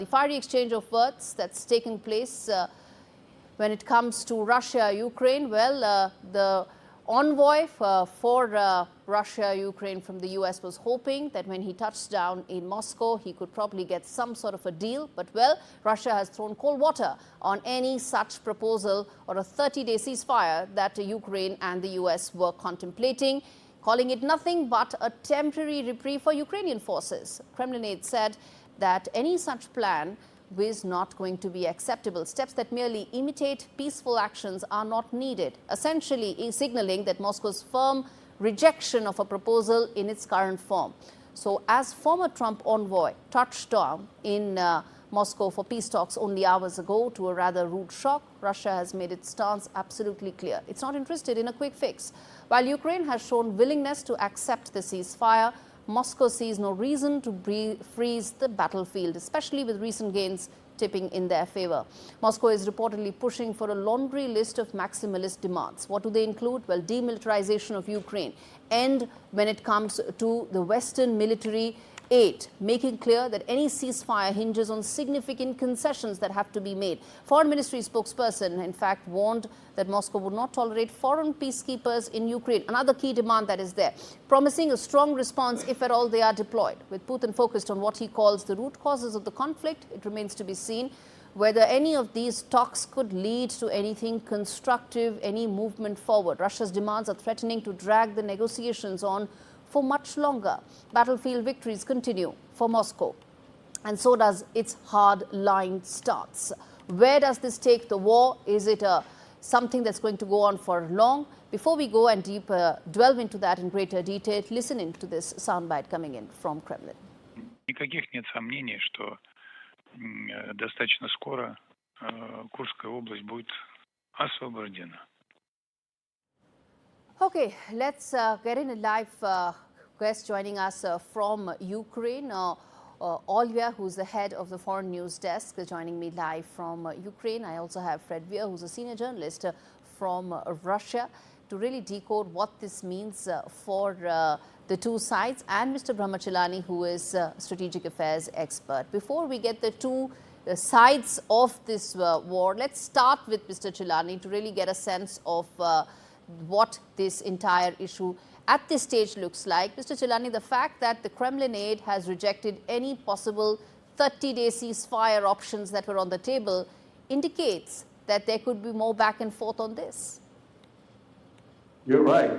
The fiery exchange of words that's taken place when it comes to Russia-Ukraine, well, the envoy for Russia-Ukraine from the US was hoping that when he touched down in Moscow, he could probably get some sort of a deal. But, well, Russia has thrown cold water on any such proposal or a 30-day ceasefire that Ukraine and the US were contemplating, calling it nothing but a temporary reprieve for Ukrainian forces. Kremlin aide said that any such plan is not going to be acceptable. Steps that merely imitate peaceful actions are not needed, essentially signaling that Moscow's firm rejection of a proposal in its current form. So, as former Trump envoy touched down in Moscow for peace talks only hours ago to a rather rude shock, Russia has made its stance absolutely clear. It's not interested in a quick fix. While Ukraine has shown willingness to accept the ceasefire, Moscow sees no reason to freeze the battlefield, especially with recent gains tipping in their favor. Moscow is reportedly pushing for a laundry list of maximalist demands. What do they include? Well, demilitarization of Ukraine, and when it comes to the Western military aid, making clear that any ceasefire hinges on significant concessions that have to be made. Foreign Ministry spokesperson, in fact, warned that Moscow would not tolerate foreign peacekeepers in Ukraine, another key demand that is there, promising a strong response if at all they are deployed. With Putin focused on what he calls the root causes of the conflict, it remains to be seen whether any of these talks could lead to anything constructive, any movement forward. Russia's demands are threatening to drag the negotiations on for much longer. Battlefield victories continue for Moscow, and so does its hard-line stance. Where does this take the war? Is it something that's going to go on for long? Before we go and delve into that in greater detail, listen in to this soundbite coming in from Kremlin. Никаких нет сомнений, что достаточно скоро Курская область будет освобождена. Okay, let's get in a live guest joining us from Ukraine. Olya, who's the head of the Foreign News Desk, is joining me live from Ukraine. I also have Fred Weir, who's a senior journalist from Russia, to really decode what this means for the two sides, and Mr. Brahma Chellaney, who is a strategic affairs expert. Before we get the two sides of this war, let's start with Mr. Chellaney to really get a sense of what this entire issue at this stage looks like. Mr. Chellaney, the fact that the Kremlin aide has rejected any possible 30-day ceasefire options that were on the table indicates that there could be more back and forth on this. You're right.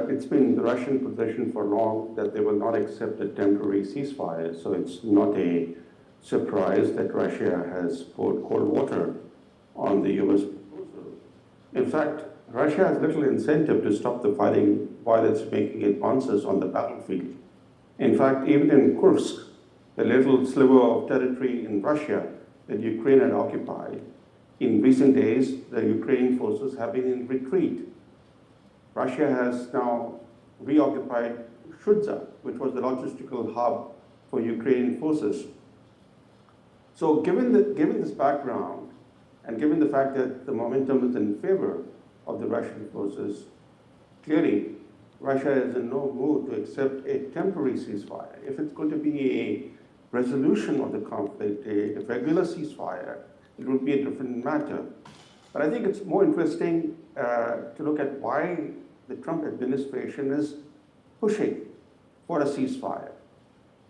It's been the Russian position for long that they will not accept a temporary ceasefire. So it's not a surprise that Russia has poured cold water on the US proposal. In fact, Russia has little incentive to stop the fighting while it's making advances on the battlefield. In fact, even in Kursk, the little sliver of territory in Russia that Ukraine had occupied, in recent days, the Ukrainian forces have been in retreat. Russia has now reoccupied Shudza, which was the logistical hub for Ukrainian forces. So given this background, and given the fact that the momentum is in favor of the Russian forces, clearly Russia is in no mood to accept a temporary ceasefire. If it's going to be a resolution of the conflict, a regular ceasefire, it would be a different matter. But I think it's more interesting to look at why the Trump administration is pushing for a ceasefire.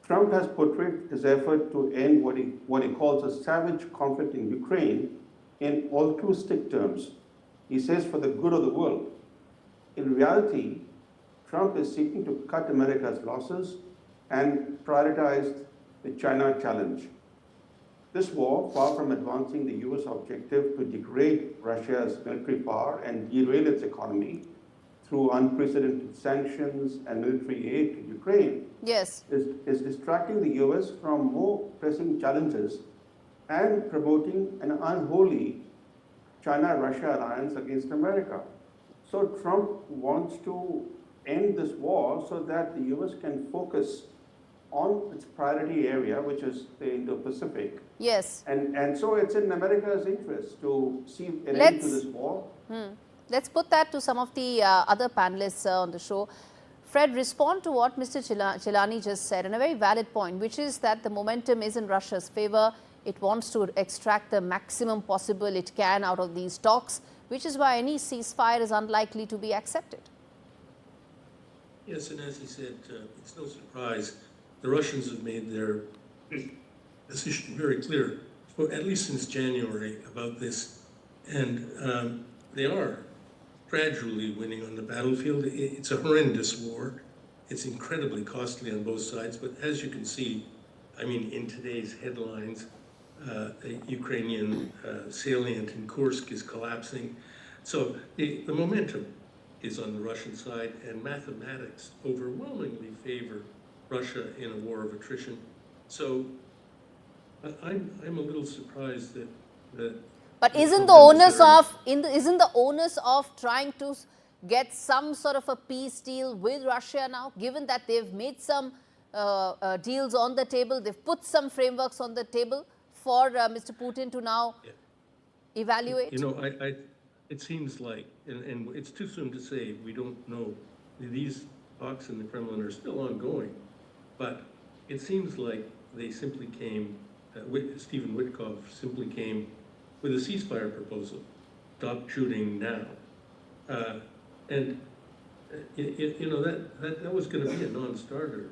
Trump has portrayed his effort to end what he calls a savage conflict in Ukraine in altruistic terms. He says for the good of the world. In reality, Trump is seeking to cut America's losses and prioritize the China challenge. This war, far from advancing the US objective to degrade Russia's military power and derail its economy through unprecedented sanctions and military aid to Ukraine, yes, is distracting the US from more pressing challenges and promoting an unholy China-Russia alliance against America. So Trump wants to end this war so that the US can focus on its priority area, which is the Indo-Pacific. Yes. And so it's in America's interest to see an end to this war. Let's put that to some of the other panelists on the show. Fred, respond to what Mr. Chellaney just said, and a very valid point, which is that the momentum is in Russia's favor. It wants to extract the maximum possible it can out of these talks, which is why any ceasefire is unlikely to be accepted. Yes, and as he said, it's no surprise. The Russians have made their position very clear, for at least since January, about this. And they are gradually winning on the battlefield. It's a horrendous war. It's incredibly costly on both sides. But as you can see, I mean, in today's headlines, the Ukrainian salient in Kursk is collapsing. So the momentum is on the Russian side, and mathematics overwhelmingly favor Russia in a war of attrition. So I'm a little surprised that But isn't the onus of trying to get some sort of a peace deal with Russia now, given that they've made some deals on the table, they've put some frameworks on the table for Mr. Putin to now evaluate? You know, it seems like, and it's too soon to say, we don't know. These talks in the Kremlin are still ongoing, but it seems like they simply came, Stephen Witkoff simply came with a ceasefire proposal. Stop shooting now. And you know, that was going to be a non-starter.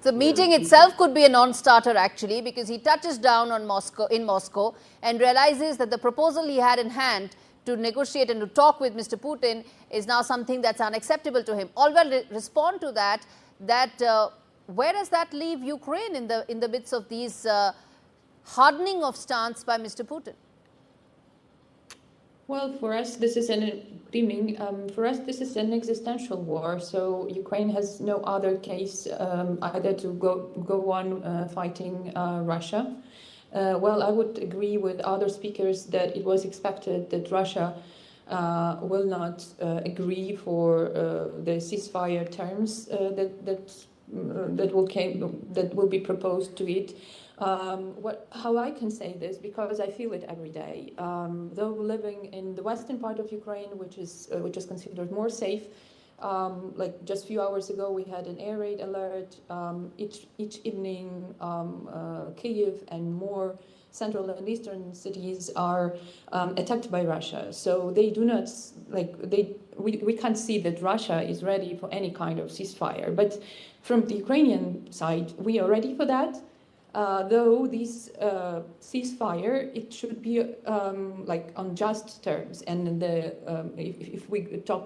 The meeting itself could be a non-starter actually, because he touches down on Moscow and realizes that the proposal he had in hand to negotiate and to talk with Mr. Putin is now something that's unacceptable to him. Always respond to that. Where does that leave Ukraine in the midst of these hardening of stance by Mr. Putin? Well, for us, this is for us, this is an existential war. So Ukraine has no other case either to go on fighting Russia. Well, I would agree with other speakers that it was expected that Russia will not agree for the ceasefire terms that will be proposed to it. How I can say this, because I feel it every day. Though living in the western part of Ukraine, which is considered more safe, like just a few hours ago, we had an air raid alert. Each evening, Kyiv and more central and eastern cities are attacked by Russia. So they do not we can't see that Russia is ready for any kind of ceasefire. But from the Ukrainian side, we are ready for that. Though this ceasefire, it should be on just terms. And if we talk,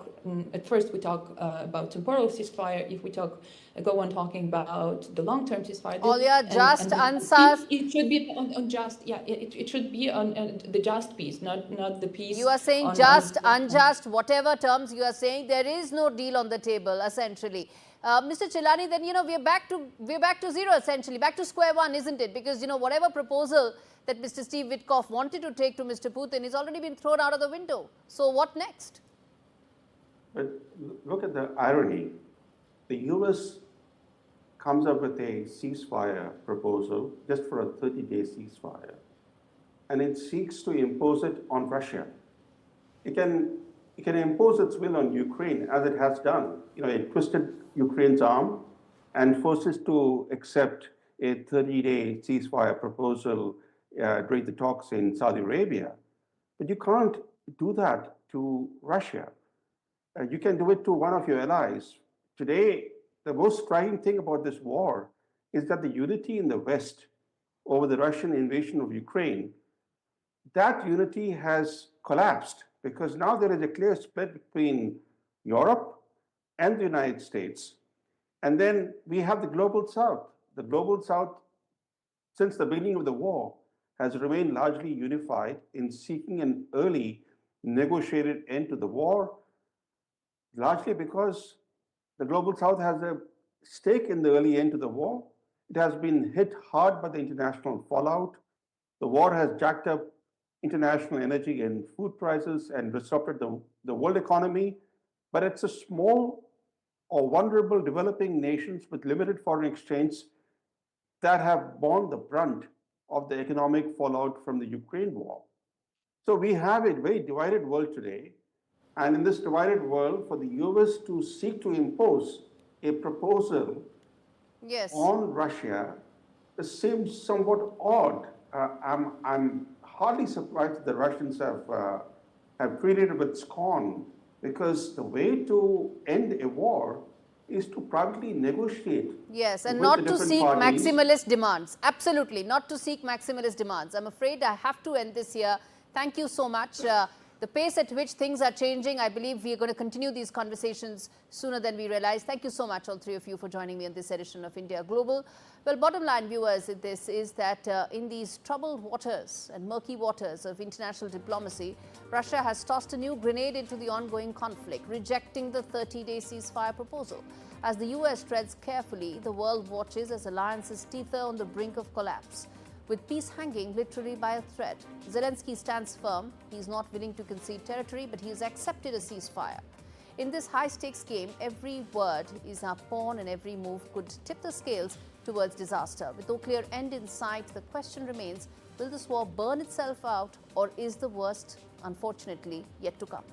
at first we talk about temporal ceasefire, if we go on talking about the long-term ceasefire. Olya, just answer. It should be on just, it should be on the just peace, not the peace. You are saying just, unjust, whatever terms you are saying, there is no deal on the table, essentially. Mr. Chellaney, then, you know, we're back to zero, essentially, back to square one, isn't it? Because, you know, whatever proposal that Mr. Steve Witkoff wanted to take to Mr. Putin is already been thrown out of the window. So what next? But look at the irony. The US comes up with a ceasefire proposal just for a 30-day ceasefire, and it seeks to impose it on Russia. It can impose its will on Ukraine, as it has done. You know, it twisted Ukraine's arm and forces to accept a 30-day ceasefire proposal during the talks in Saudi Arabia. But you can't do that to Russia. You can do it to one of your allies. Today, the most striking thing about this war is that the unity in the West over the Russian invasion of Ukraine, that unity has collapsed, because now there is a clear split between Europe and the United States. And then we have the Global South. The Global South, since the beginning of the war, has remained largely unified in seeking an early negotiated end to the war, largely because the Global South has a stake in the early end to the war. It has been hit hard by the international fallout. The war has jacked up international energy and food prices and disrupted the world economy. But it's a small or vulnerable developing nations with limited foreign exchange that have borne the brunt of the economic fallout from the Ukraine war. So we have a very divided world today. And in this divided world, for the US to seek to impose a proposal on Russia seems somewhat odd. I'm hardly surprised that the Russians have treated it with scorn, because the way to end a war is to privately negotiate. Yes, and with not the to different seek parties. maximalist demands. Absolutely, not to seek maximalist demands. I'm afraid I have to end this here. Thank you so much. The pace at which things are changing, I believe we are going to continue these conversations sooner than we realize. Thank you so much, all three of you, for joining me on this edition of India Global. Well, bottom line, viewers, this is that in these troubled waters and murky waters of international diplomacy, Russia has tossed a new grenade into the ongoing conflict, rejecting the 30-day ceasefire proposal. As the US treads carefully, the world watches as alliances teeter on the brink of collapse, with peace hanging literally by a thread. Zelensky stands firm. He is not willing to concede territory, but he has accepted a ceasefire. In this high-stakes game, every word is a pawn and every move could tip the scales towards disaster. With no clear end in sight, the question remains, will this war burn itself out, or is the worst, unfortunately, yet to come?